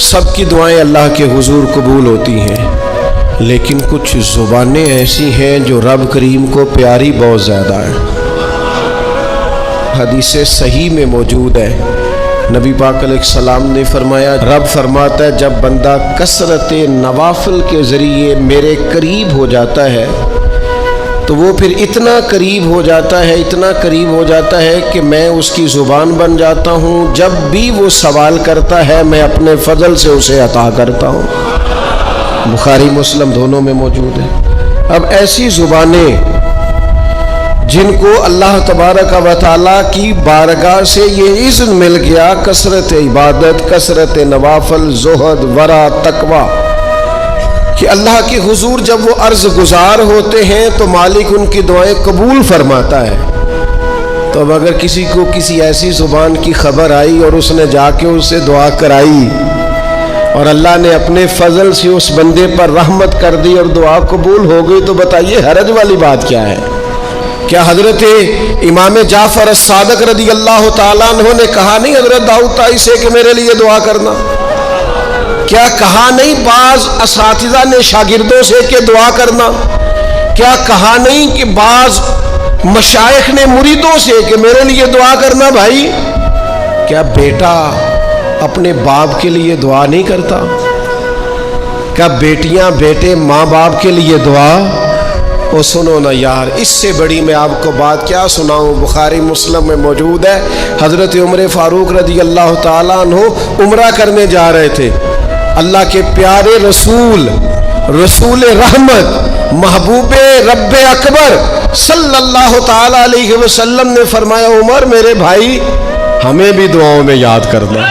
سب کی دعائیں اللہ کے حضور قبول ہوتی ہیں، لیکن کچھ زبانیں ایسی ہیں جو رب کریم کو پیاری بہت زیادہ ہیں۔ حدیث صحیح میں موجود ہے، نبی پاک علیہ السلام نے فرمایا، رب فرماتا ہے جب بندہ کثرت نوافل کے ذریعے میرے قریب ہو جاتا ہے تو وہ پھر اتنا قریب ہو جاتا ہے، اتنا قریب ہو جاتا ہے کہ میں اس کی زبان بن جاتا ہوں، جب بھی وہ سوال کرتا ہے میں اپنے فضل سے اسے عطا کرتا ہوں۔ بخاری مسلم دونوں میں موجود ہے۔ اب ایسی زبانیں جن کو اللہ تبارک و تعالیٰ کی بارگاہ سے یہ اذن مل گیا، کثرت عبادت، کثرت نوافل، زہد، ورع، تقوی، کہ اللہ کے حضور جب وہ عرض گزار ہوتے ہیں تو مالک ان کی دعائیں قبول فرماتا ہے۔ تو اب اگر کسی کو کسی ایسی زبان کی خبر آئی اور اس نے جا کے اس سے دعا کرائی اور اللہ نے اپنے فضل سے اس بندے پر رحمت کر دی اور دعا قبول ہو گئی، تو بتائیے حرج والی بات کیا ہے؟ کیا حضرت امام جعفر الصادق رضی اللہ تعالیٰ عنہ نے کہا نہیں حضرت داؤد طائی سے کہ میرے لیے دعا کرنا؟ کیا کہا نہیں بعض اساتذہ نے شاگردوں سے کہ دعا کرنا؟ کیا کہا نہیں کہ بعض مشائخ نے مریدوں سے کہ میرے لیے دعا کرنا؟ بھائی کیا بیٹا اپنے باپ کے لیے دعا نہیں کرتا؟ کیا بیٹیاں بیٹے ماں باپ کے لیے دعا؟ او سنو نا یار، اس سے بڑی میں آپ کو بات کیا سناؤں؟ بخاری مسلم میں موجود ہے، حضرت عمر فاروق رضی اللہ تعالیٰ عنہ عمرہ کرنے جا رہے تھے۔ اللہ کے پیارے رسول، رسول رحمت، محبوب رب اکبر صلی اللہ تعالیٰ علیہ وسلم نے فرمایا، عمر میرے بھائی ہمیں بھی دعاؤں میں یاد کرنا۔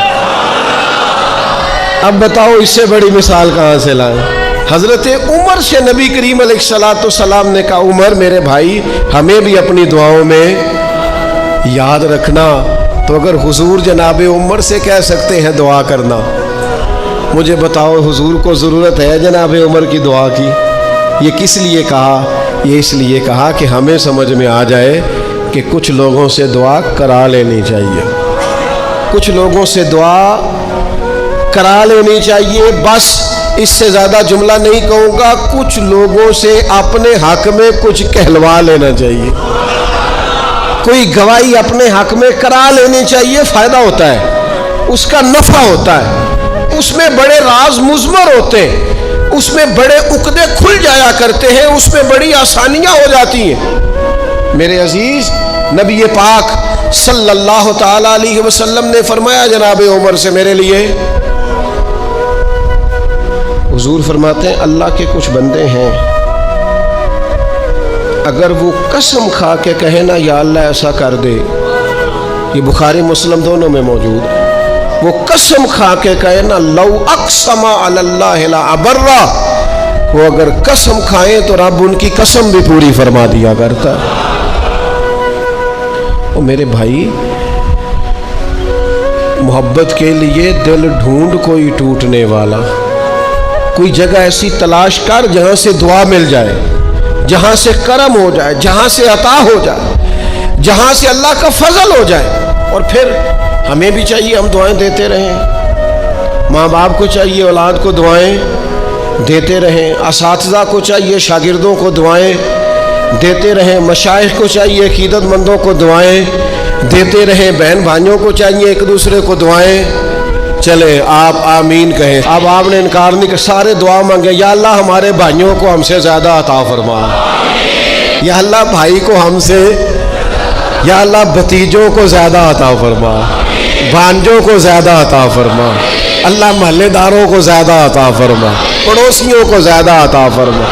اب بتاؤ اس سے بڑی مثال کہاں سے لائیں؟ حضرت عمر سے نبی کریم علیہ السلام نے کہا، عمر میرے بھائی ہمیں بھی اپنی دعاؤں میں یاد رکھنا۔ تو اگر حضور جناب عمر سے کہہ سکتے ہیں دعا کرنا، مجھے بتاؤ حضور کو ضرورت ہے جناب عمر کی دعا کی؟ یہ کس لیے کہا؟ یہ اس لیے کہا کہ ہمیں سمجھ میں آ جائے کہ کچھ لوگوں سے دعا کرا لینی چاہیے، کچھ لوگوں سے دعا کرا لینی چاہیے، بس اس سے زیادہ جملہ نہیں کہوں گا، کچھ لوگوں سے اپنے حق میں کچھ کہلوا لینا چاہیے، کوئی گواہی اپنے حق میں کرا لینی چاہیے، فائدہ ہوتا ہے، اس کا نفع ہوتا ہے، اس میں بڑے راز مضمر ہوتے ہیں، اس میں بڑے عقدے کھل جایا کرتے ہیں، اس میں بڑی آسانیاں ہو جاتی ہیں۔ میرے عزیز، نبی پاک صلی اللہ تعالی علیہ وسلم نے فرمایا جناب عمر سے میرے لیے، حضور فرماتے ہیں اللہ کے کچھ بندے ہیں اگر وہ قسم کھا کے کہے نا یا اللہ ایسا کر دے، یہ بخاری مسلم دونوں میں موجود ہے، وہ قسم کھا کے کہے نا لو اقسم علی اللہ لا ابرہ، وہ اگر قسم کھائیں تو رب ان کی قسم بھی پوری فرما دیا کرتا ہے۔ اور میرے بھائی محبت کے لیے دل ڈھونڈ کوئی ٹوٹنے والا، کوئی جگہ ایسی تلاش کر جہاں سے دعا مل جائے، جہاں سے کرم ہو جائے، جہاں سے عطا ہو جائے، جہاں سے اللہ کا فضل ہو جائے۔ اور پھر ہمیں بھی چاہیے ہم دعائیں دیتے رہیں، ماں باپ کو چاہیے اولاد کو دعائیں دیتے رہیں، اساتذہ کو چاہیے شاگردوں کو دعائیں دیتے رہیں، مشائخ کو چاہیے عقیدت مندوں کو دعائیں دیتے رہیں، بہن بھائیوں کو چاہیے ایک دوسرے کو دعائیں۔ چلے آپ آمین کہیں، اب آپ نے انکار نہیں کہ سارے دعا مانگے، یا اللہ ہمارے بھائیوں کو ہم سے زیادہ عطا فرما، یا اللہ بھائی کو ہم سے، یا اللہ بھتیجوں کو زیادہ عطا فرما، بھانجوں کو زیادہ عطا فرما، اللہ محلے داروں کو زیادہ عطا فرما، پڑوسیوں کو زیادہ عطا فرما۔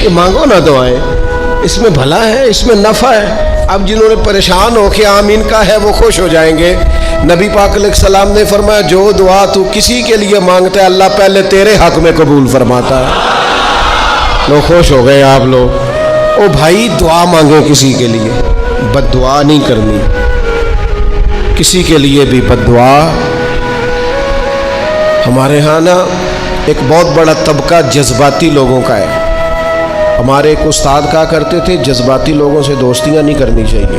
یہ مانگو نا دعائیں، اس میں بھلا ہے، اس میں نفع ہے۔ اب جنہوں نے پریشان ہو کے آمین کا ہے وہ خوش ہو جائیں گے۔ نبی پاک علیہ السلام نے فرمایا جو دعا تو کسی کے لیے مانگتا ہے اللہ پہلے تیرے حق میں قبول فرماتا ہے۔ لوگ خوش ہو گئے آپ لوگ۔ او بھائی دعا مانگو کسی کے لیے، بد دعا نہیں کرنی، کسی کے لیے بھی بد دعا۔ ہمارے ہاں نا ایک بہت بڑا طبقہ جذباتی لوگوں کا ہے۔ ہمارے ایک استاد کہا کرتے تھے جذباتی لوگوں سے دوستیاں نہیں کرنی چاہیے۔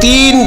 3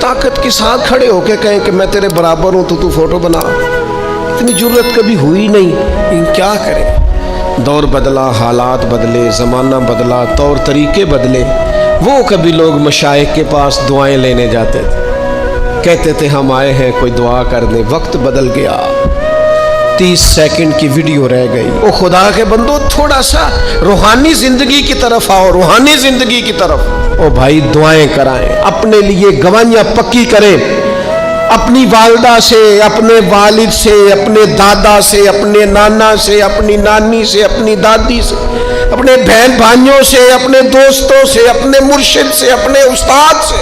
طاقت کے ساتھ کھڑے ہو کے کہیں کہ میں تیرے برابر ہوں تو فوٹو بنا، اتنی جرت کبھی ہوئی نہیں۔ کیا کریں، دور بدلا، حالات بدلے، زمانہ بدلا، طور طریقے بدلے۔ وہ کبھی لوگ مشائخ کے پاس دعائیں لینے جاتے تھے، کہتے تھے ہم آئے ہیں کوئی دعا کر دیں۔ وقت بدل گیا، 30 سیکنڈ کی ویڈیو رہ گئی۔ او خدا کے بندو، تھوڑا سا روحانی زندگی کی طرف آؤ، روحانی زندگی کی طرف۔ او بھائی دعائیں کرائیں، اپنے لیے گواہیاں پکی کریں، اپنی والدہ سے، اپنے والد سے، اپنے دادا سے، اپنے نانا سے، اپنی نانی سے، اپنی دادی سے، اپنے بہن بھائیوں سے، اپنے دوستوں سے، اپنے مرشد سے، اپنے استاد سے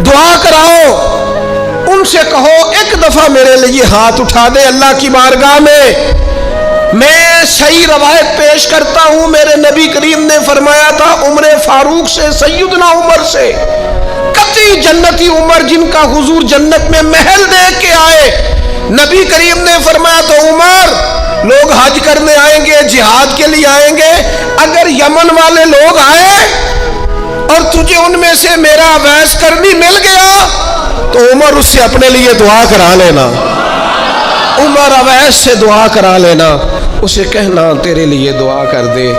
دعا کراؤ۔ ان سے کہو ایک دفعہ میرے لیے ہاتھ اٹھا دے اللہ کی بارگاہ میں صحیح روایت پیش کرتا ہوں، میرے نبی کریم نے فرمایا تھا عمر فاروق سے، سیدنا عمر سے، قطعی جنتی عمر جن کا حضور جنت میں محل دیکھ کے آئے، نبی کریم نے فرمایا تو عمر لوگ حج کرنے آئیں گے، جہاد کے لیے آئیں گے، اگر یمن والے لوگ آئے اور تجھے ان میں سے میرا اویس کرنی مل گیا تو عمر اس سے اپنے لیے دعا کرا لینا، عمر اویس سے دعا کرا لینا، اسے کہنا تیرے لیے دعا کر دے۔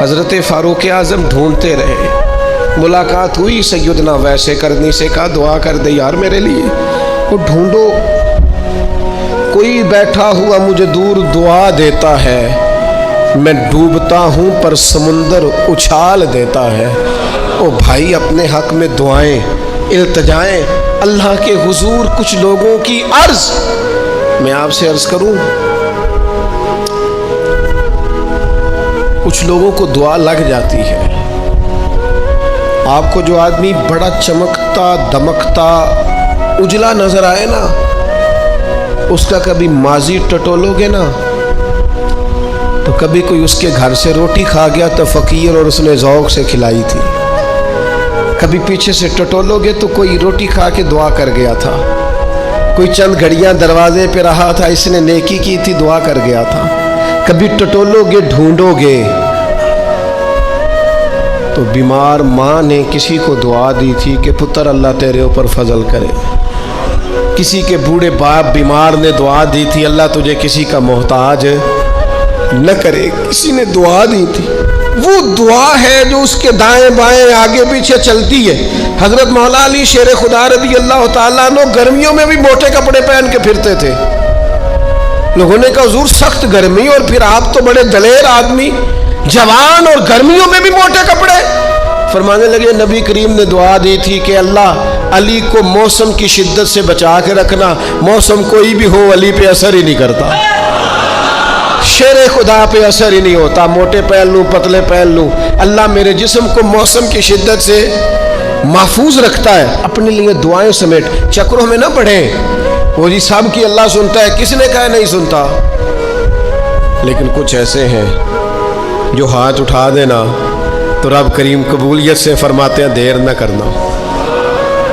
حضرت فاروق اعظم ڈھونڈتے رہے، ملاقات ہوئی سیدنا اویس کرنی سے، کہا دعا کر دے یار میرے لیے۔ وہ ڈھونڈو، کوئی بیٹھا ہوا مجھے دور دعا دیتا ہے، میں ڈوبتا ہوں پر سمندر اچھال دیتا ہے۔ او بھائی اپنے حق میں دعائیں، التجائیں اللہ کے حضور۔ کچھ لوگوں کی عرض، میں آپ سے عرض کروں، کچھ لوگوں کو دعا لگ جاتی ہے۔ آپ کو جو آدمی بڑا چمکتا دمکتا اجلا نظر آئے نا، اس کا کبھی ماضی ٹٹولو گے نا تو کبھی کوئی اس کے گھر سے روٹی کھا گیا تو فقیر اور اس نے ذوق سے کھلائی تھی، کبھی پیچھے سے ٹٹولو گے تو کوئی روٹی کھا کے دعا کر گیا تھا، کوئی چند گھڑیاں دروازے پہ رہا تھا، اس نے نیکی کی تھی دعا کر گیا تھا۔ کبھی ٹٹولو گے، ڈھونڈو گے تو بیمار ماں نے کسی کو دعا دی تھی کہ پتر اللہ تیرے اوپر فضل کرے، کسی کے بوڑھے باپ بیمار نے دعا دی تھی اللہ تجھے کسی کا محتاج نہ کرے، کسی نے دعا دی تھی۔ وہ دعا ہے جو اس کے دائیں بائیں آگے پیچھے چلتی ہے۔ حضرت مولا علی شیر خدا رضی اللہ تعالیٰ عنہ گرمیوں میں بھی موٹے کپڑے پہن کے پھرتے تھے، لوگوں نے کہا حضور سخت گرمی اور پھر آپ تو بڑے دلیر آدمی، جوان اور گرمیوں میں بھی موٹے کپڑے۔ فرمانے لگے نبی کریم نے دعا دی تھی کہ اللہ علی کو موسم کی شدت سے بچا کے رکھنا، موسم کوئی بھی ہو علی پہ اثر ہی نہیں کرتا، شیر خدا پہ اثر ہی نہیں ہوتا، موٹے پہن لوں پتلے پہن لوں، اللہ میرے جسم کو موسم کی شدت سے محفوظ رکھتا ہے۔ اپنے لیے دعائیں سمیٹ، چکروں میں نہ پڑھیں، وہ جی سب کی اللہ سنتا ہے، کس نے کہا نہیں سنتا؟ لیکن کچھ ایسے ہیں جو ہاتھ اٹھا دینا تو رب کریم قبولیت سے فرماتے ہیں دیر نہ کرنا،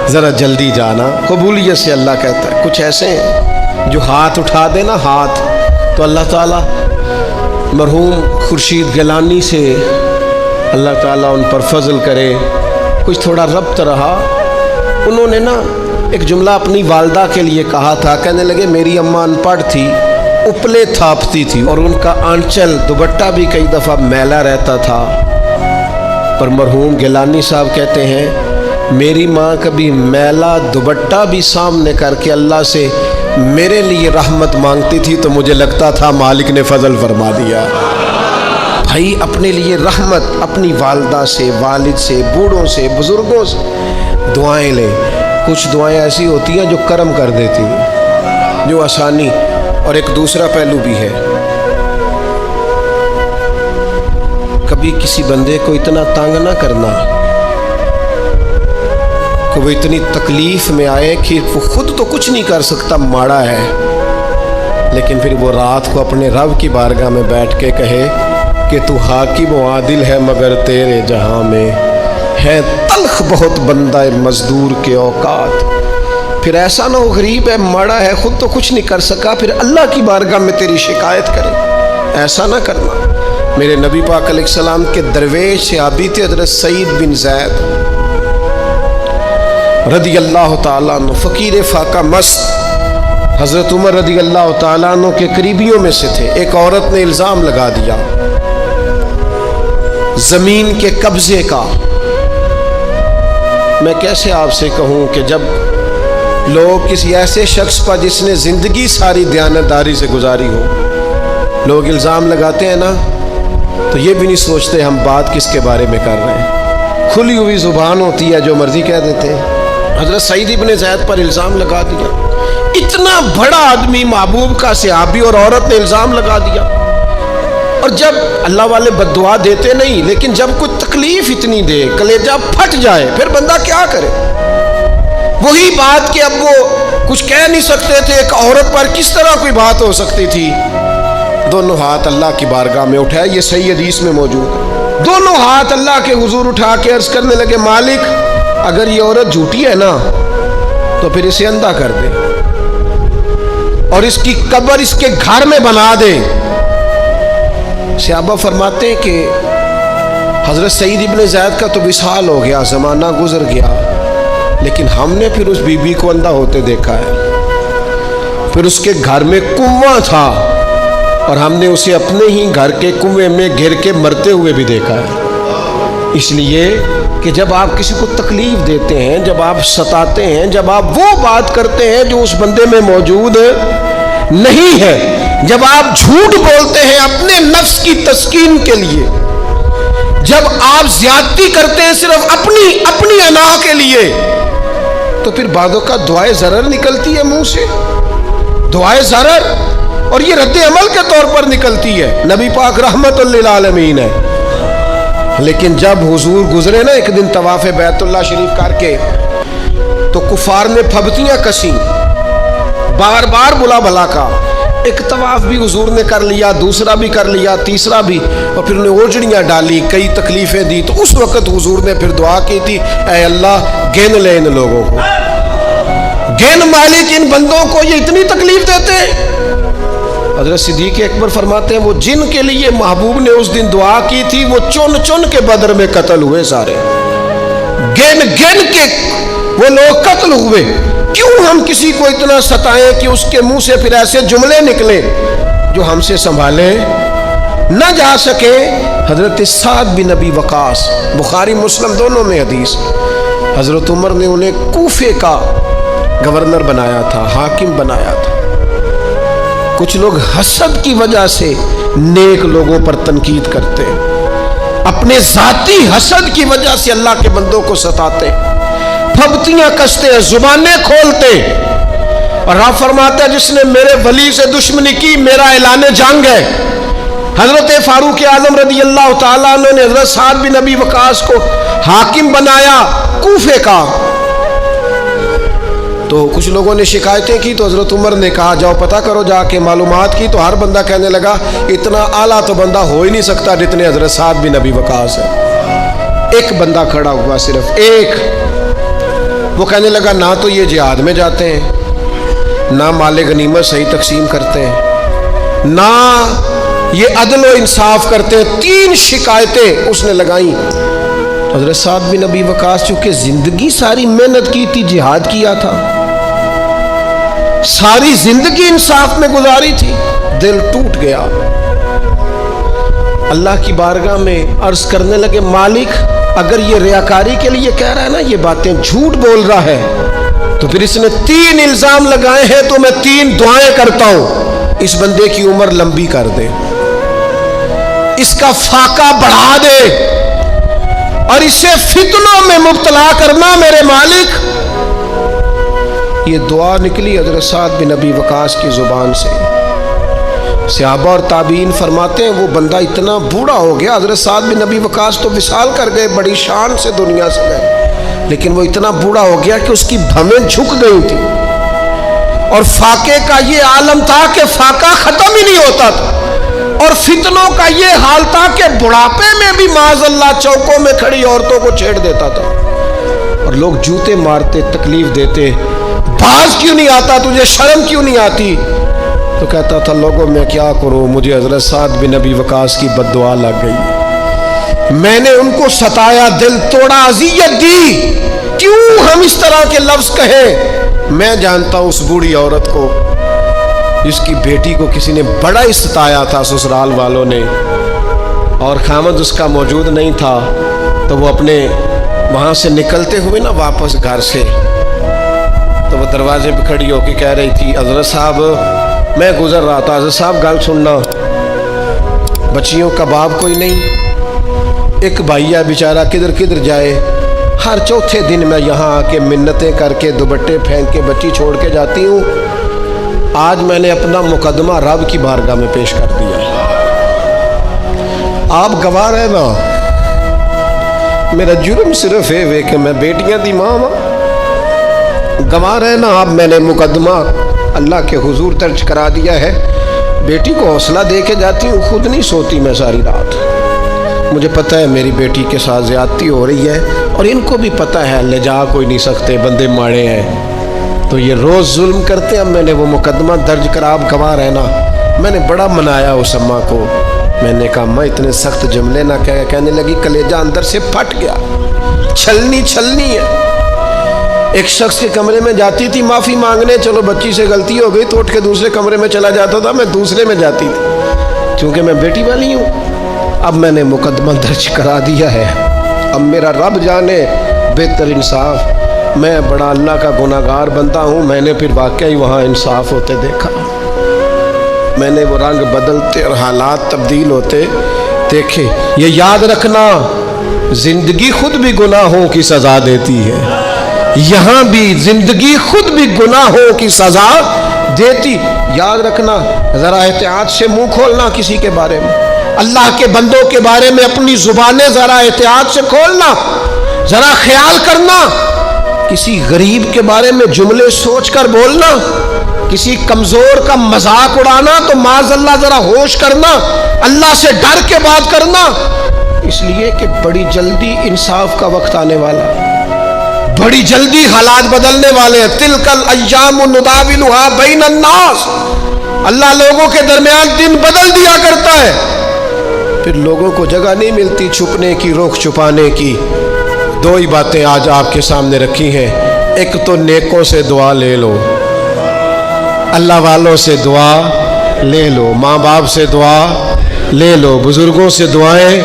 ذرا جلدی جانا، قبولیت سے اللہ کہتا ہے۔ کچھ ایسے ہیں جو ہاتھ اٹھا دینا ہاتھ تو اللہ تعالیٰ مرحوم خورشید گیلانی سے اللہ تعالیٰ ان پر فضل کرے۔ کچھ تھوڑا ربط رہا، انہوں نے نا ایک جملہ اپنی والدہ کے لیے کہا تھا، کہنے لگے میری اماں ان پڑھ تھی، اپلے تھاپتی تھی اور ان کا آنچل دوپٹہ بھی کئی دفعہ میلا رہتا تھا، پر مرحوم گیلانی صاحب کہتے ہیں میری ماں کبھی میلا دوپٹہ بھی سامنے کر کے اللہ سے میرے لیے رحمت مانگتی تھی تو مجھے لگتا تھا مالک نے فضل فرما دیا۔ بھائی اپنے لیے رحمت، اپنی والدہ سے، والد سے، بوڑھوں سے، بزرگوں سے دعائیں لیں۔ کچھ دعائیں ایسی ہوتی ہیں جو کرم کر دیتی ہیں، جو آسانی۔ اور ایک دوسرا پہلو بھی ہے، کبھی کسی بندے کو اتنا تنگ نہ کرنا کہ وہ اتنی تکلیف میں آئے کہ وہ خود تو کچھ نہیں کر سکتا، ماڑا ہے، لیکن پھر وہ رات کو اپنے رب کی بارگاہ میں بیٹھ کے کہے کہ تو حاکم و عادل ہے مگر تیرے جہاں میں ہے تلخ بہت بندہ مزدور کے اوقات۔ پھر ایسا نہ ہو غریب ہے، ماڑا ہے، خود تو کچھ نہیں کر سکا، پھر اللہ کی بارگاہ میں تیری شکایت کرے، ایسا نہ کرنا۔ میرے نبی پاک علیہ السلام کے درویش صحابی تھے حضرت سعید بن زید، رضی اللہ تعالیٰ عنہ، فقیر فاقہ مست حضرت عمر رضی اللہ تعالیٰ عنہ کے قریبیوں میں سے تھے. ایک عورت نے الزام لگا دیا زمین کے قبضے کا. میں کیسے آپ سے کہوں کہ جب لوگ کسی ایسے شخص پر جس نے زندگی ساری دیانتداری سے گزاری ہو لوگ الزام لگاتے ہیں نا، تو یہ بھی نہیں سوچتے ہم بات کس کے بارے میں کر رہے ہیں. کھلی ہوئی زبان ہوتی ہے، جو مرضی کہہ دیتے ہیں. حضرت سعید ابن زید پر الزام لگا دیا. اتنا بڑا آدمی، محبوب کا صحابی، اور عورت نے الزام لگا دیا. اور جب اللہ والے بد دعا دیتے نہیں، لیکن جب کوئی تکلیف اتنی دے، کلیجہ پھٹ جائے، پھر بندہ کیا کرے؟ وہی بات کہ اب وہ کچھ کہہ نہیں سکتے تھے، ایک عورت پر کس طرح کوئی بات ہو سکتی تھی؟ دونوں ہاتھ اللہ کی بارگاہ میں اٹھائے، یہ صحیح حدیث میں موجود ہے. دونوں ہاتھ اللہ کے حضور اٹھا کے عرض کرنے لگے، مالک اگر یہ عورت جھوٹی ہے نا تو پھر اسے اندھا کر دے اور اس کی قبر اس کے گھر میں بنا دے. صحابہ فرماتے ہیں کہ حضرت سعید ابن زید کا تو وصال ہو گیا، زمانہ گزر گیا، لیکن ہم نے پھر اس بی بی کو اندھا ہوتے دیکھا ہے. پھر اس کے گھر میں کنواں تھا اور ہم نے اسے اپنے ہی گھر کے کنویں میں گر کے مرتے ہوئے بھی دیکھا ہے. اس لیے کہ جب آپ کسی کو تکلیف دیتے ہیں، جب آپ ستاتے ہیں، جب آپ وہ بات کرتے ہیں جو اس بندے میں موجود نہیں ہے، جب آپ جھوٹ بولتے ہیں اپنے نفس کی تسکین کے لیے، جب آپ زیادتی کرتے ہیں صرف اپنی انا کے لیے، تو پھر بعضوں کا دعائے ضرر نکلتی ہے منہ سے. دعائے ضرر، اور یہ رد عمل کے طور پر نکلتی ہے. نبی پاک رحمت للعالمین ہے، لیکن جب حضور گزرے نا ایک دن طواف بیت اللہ شریف کر کے، تو کفار نے پھبتیاں کسی، بار بار بلا بلا کا. ایک طواف بھی حضور نے کر لیا، دوسرا بھی کر لیا، تیسرا بھی، اور پھر انہیں اوجڑیاں ڈالی، کئی تکلیفیں دی. تو اس وقت حضور نے پھر دعا کی تھی، اے اللہ گن لے ان لوگوں کو، گن مالک ان بندوں کو، یہ اتنی تکلیف دیتے ہیں. حضرت صدیق اکبر فرماتے ہیں وہ جن کے لیے محبوب نے اس دن دعا کی تھی وہ چن چن کے بدر میں قتل ہوئے، سارے گن گن کے وہ لوگ قتل ہوئے. کیوں ہم کسی کو اتنا ستائیں کہ اس کے منہ سے پھر ایسے جملے نکلیں جو ہم سے سنبھالے نہ جا سکے. حضرت سعد بن ابی وقاص، بخاری مسلم دونوں میں حدیث، حضرت عمر نے انہیں کوفے کا گورنر بنایا تھا، حاکم بنایا تھا. کچھ لوگ حسد کی وجہ سے نیک لوگوں پر تنقید کرتے ہیں، اپنے ذاتی حسد کی وجہ سے اللہ کے بندوں کو ستاتے ہیں، پھبتیاں کستے ہیں، زبانیں کھولتے ہیں. اور آپ فرماتے ہیں جس نے میرے ولی سے دشمنی کی میرا اعلان جنگ ہے. حضرت فاروق اعظم رضی اللہ تعالیٰ عنہ نے حضرت سعد بن ابی وقاص کو حاکم بنایا کوفے کا. تو کچھ لوگوں نے شکایتیں کی تو حضرت عمر نے کہا جاؤ پتہ کرو جا کے. معلومات کی تو ہر بندہ کہنے لگا اتنا اعلیٰ تو بندہ ہو ہی نہیں سکتا جتنے حضرت سعد بن ابی وقاص ہے. ایک بندہ کھڑا ہوا، صرف ایک. وہ کہنے لگا نہ تو یہ جہاد میں جاتے ہیں، نہ مال غنیمت صحیح تقسیم کرتے ہیں، نہ یہ عدل و انصاف کرتے ہیں. 3 شکایتیں اس نے لگائیں. حضرت سعد بن ابی وقاص چونکہ زندگی ساری محنت کی تھی، جہاد کیا تھا، ساری زندگی انصاف میں گزاری تھی، دل ٹوٹ گیا. اللہ کی بارگاہ میں عرض کرنے لگے مالک اگر یہ ریاکاری کے لیے کہہ رہا ہے نا، یہ باتیں جھوٹ بول رہا ہے، تو پھر اس نے 3 الزام لگائے ہیں، تو میں 3 دعائیں کرتا ہوں اس بندے کی عمر لمبی کر دے، اس کا فاقہ بڑھا دے، اور اسے فتنوں میں مبتلا کرنا میرے مالک. یہ دعا نکلی حضرت سعد بن ابی وقاص کی زبان سے. صحابہ اور تابعین فرماتے ہیں وہ بندہ اتنا بوڑھا ہو گیا. حضرت سعد بن ابی وقاص تو وصال کر گئے، بڑی شان سے دنیا سے گئے، لیکن وہ اتنا بوڑھا ہو گیا کہ اس کی بھویں جھک گئی تھی، اور فاقے کا یہ عالم تھا کہ فاقہ ختم ہی نہیں ہوتا تھا، اور فتنوں کا یہ حال تھا کہ بڑھاپے میں بھی معاذ اللہ چوکوں میں کھڑی عورتوں کو چھیڑ دیتا تھا، اور لوگ جوتے مارتے، تکلیف دیتے، باز کیوں نہیں آتا، تجھے شرم کیوں نہیں آتی؟ تو کہتا تھا لوگوں میں کیا کروں، مجھے حضرت سعد بن ابی وقاص کی بد دعا لگ گئی، میں نے ان کو ستایا، دل توڑا، اذیت دی، کیوں ہم اس طرح کے لفظ کہیں؟ میں جانتا ہوں اس بوڑھی عورت کو جس کی بیٹی کو کسی نے بڑا ہی ستایا تھا سسرال والوں نے، اور خامد اس کا موجود نہیں تھا، تو وہ اپنے وہاں سے نکلتے ہوئے نا واپس گھر سے، تو وہ دروازے پہ کھڑی ہو کے کہہ رہی تھی حضرت صاحب میں گزر رہا تھا، حضرت صاحب گل سننا، بچیوں کا باپ کوئی نہیں، ایک بھائیا بیچارہ کدھر کدھر جائے، ہر چوتھے دن میں یہاں آ کے منتیں کر کے دوپٹے پھینک کے بچی چھوڑ کے جاتی ہوں، آج میں نے اپنا مقدمہ رب کی بارگاہ میں پیش کر دیا ہے، آپ گواہ رہے نا، میرا جرم صرف ہے کہ میں بیٹیاں دی ماں ہوں، گواہ رہے نا آپ، میں نے مقدمہ اللہ کے حضور درج کرا دیا ہے، بیٹی کو حوصلہ دے کے جاتی ہوں، خود نہیں سوتی میں ساری رات، مجھے پتہ ہے میری بیٹی کے ساتھ زیادتی ہو رہی ہے، اور ان کو بھی پتہ ہے لے جا کوئی نہیں سکتے، بندے ماڑے ہیں، تو یہ روز ظلم کرتے ہیں، میں نے وہ مقدمہ درج کرا، آپ گواہ رہنا، میں نے بڑا منایا اس اماں کو، میں نے کہا میں اتنے سخت جملے نہ کہنے لگی، کلیجہ اندر سے پھٹ گیا، چھلنی ہے، ایک شخص کے کمرے میں جاتی تھی معافی مانگنے، چلو بچی سے غلطی ہو گئی تو اٹھ کے دوسرے کمرے میں چلا جاتا تھا، میں دوسرے میں جاتی تھی، چونکہ میں بیٹی والی ہوں، اب میں نے مقدمہ درج کرا دیا ہے، اب میرا رب جانے بہتر انصاف، میں بڑا اللہ کا گناہگار بنتا ہوں، میں نے پھر واقعی وہاں انصاف ہوتے دیکھا، میں نے وہ رنگ بدلتے اور حالات تبدیل ہوتے دیکھے، یہ یاد رکھنا زندگی خود بھی گناہوں کی سزا دیتی ہے، یہاں بھی زندگی خود بھی گناہوں کی سزا دیتی، یاد رکھنا، ذرا احتیاط سے منہ کھولنا کسی کے بارے میں، اللہ کے بندوں کے بارے میں اپنی زبانیں ذرا احتیاط سے کھولنا، ذرا خیال کرنا، کسی غریب کے بارے میں جملے سوچ کر بولنا، کسی کمزور کا مذاق اڑانا تو معاذ اللہ ذرا ہوش کرنا، اللہ سے ڈر کے بات کرنا، اس لیے کہ بڑی جلدی انصاف کا وقت آنے والا، بڑی جلدی حالات بدلنے والے ہیں، تلک الایام نداولھا بین الناس، اللہ لوگوں کے درمیان دن بدل دیا کرتا ہے، پھر لوگوں کو جگہ نہیں ملتی چھپنے کی، رخ چھپانے کی، دو ہی باتیں آج آپ کے سامنے رکھی ہیں، ایک تو نیکوں سے دعا لے لو، اللہ والوں سے دعا لے لو، ماں باپ سے دعا لے لو، بزرگوں سے دعائیں،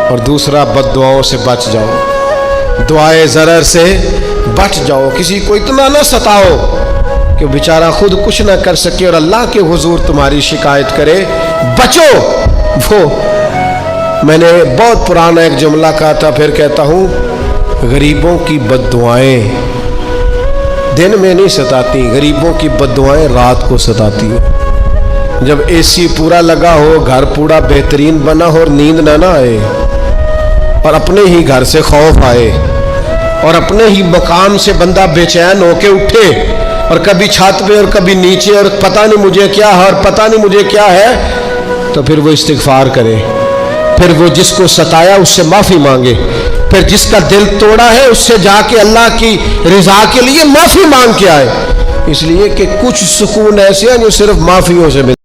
اور دوسرا بد دعاؤں سے بچ جاؤ، دعائے ضرر سے بچ جاؤ، کسی کو اتنا نہ ستاؤ کہ بیچارہ خود کچھ نہ کر سکے اور اللہ کے حضور تمہاری شکایت کرے، بچو۔ وہ میں نے بہت پرانا ایک جملہ کہا تھا، پھر کہتا ہوں، غریبوں کی بد دعائیں دن میں نہیں ستاتی، غریبوں کی بد دعائیں رات کو ستاتی ہیں، جب اے سی پورا لگا ہو، گھر پورا بہترین بنا ہو اور نیند نہ آئے، اور اپنے ہی گھر سے خوف آئے، اور اپنے ہی مقام سے بندہ بے چین ہو کے اٹھے، اور کبھی چھت پہ اور کبھی نیچے، اور پتہ نہیں مجھے کیا ہے اور پتہ نہیں مجھے کیا ہے، تو پھر وہ استغفار کرے، پھر وہ جس کو ستایا اس سے معافی مانگے، پھر جس کا دل توڑا ہے اس سے جا کے اللہ کی رضا کے لیے معافی مانگ کے آئے، اس لیے کہ کچھ سکون ایسے ہیں جو صرف معافیوں سے ملتے ہیں۔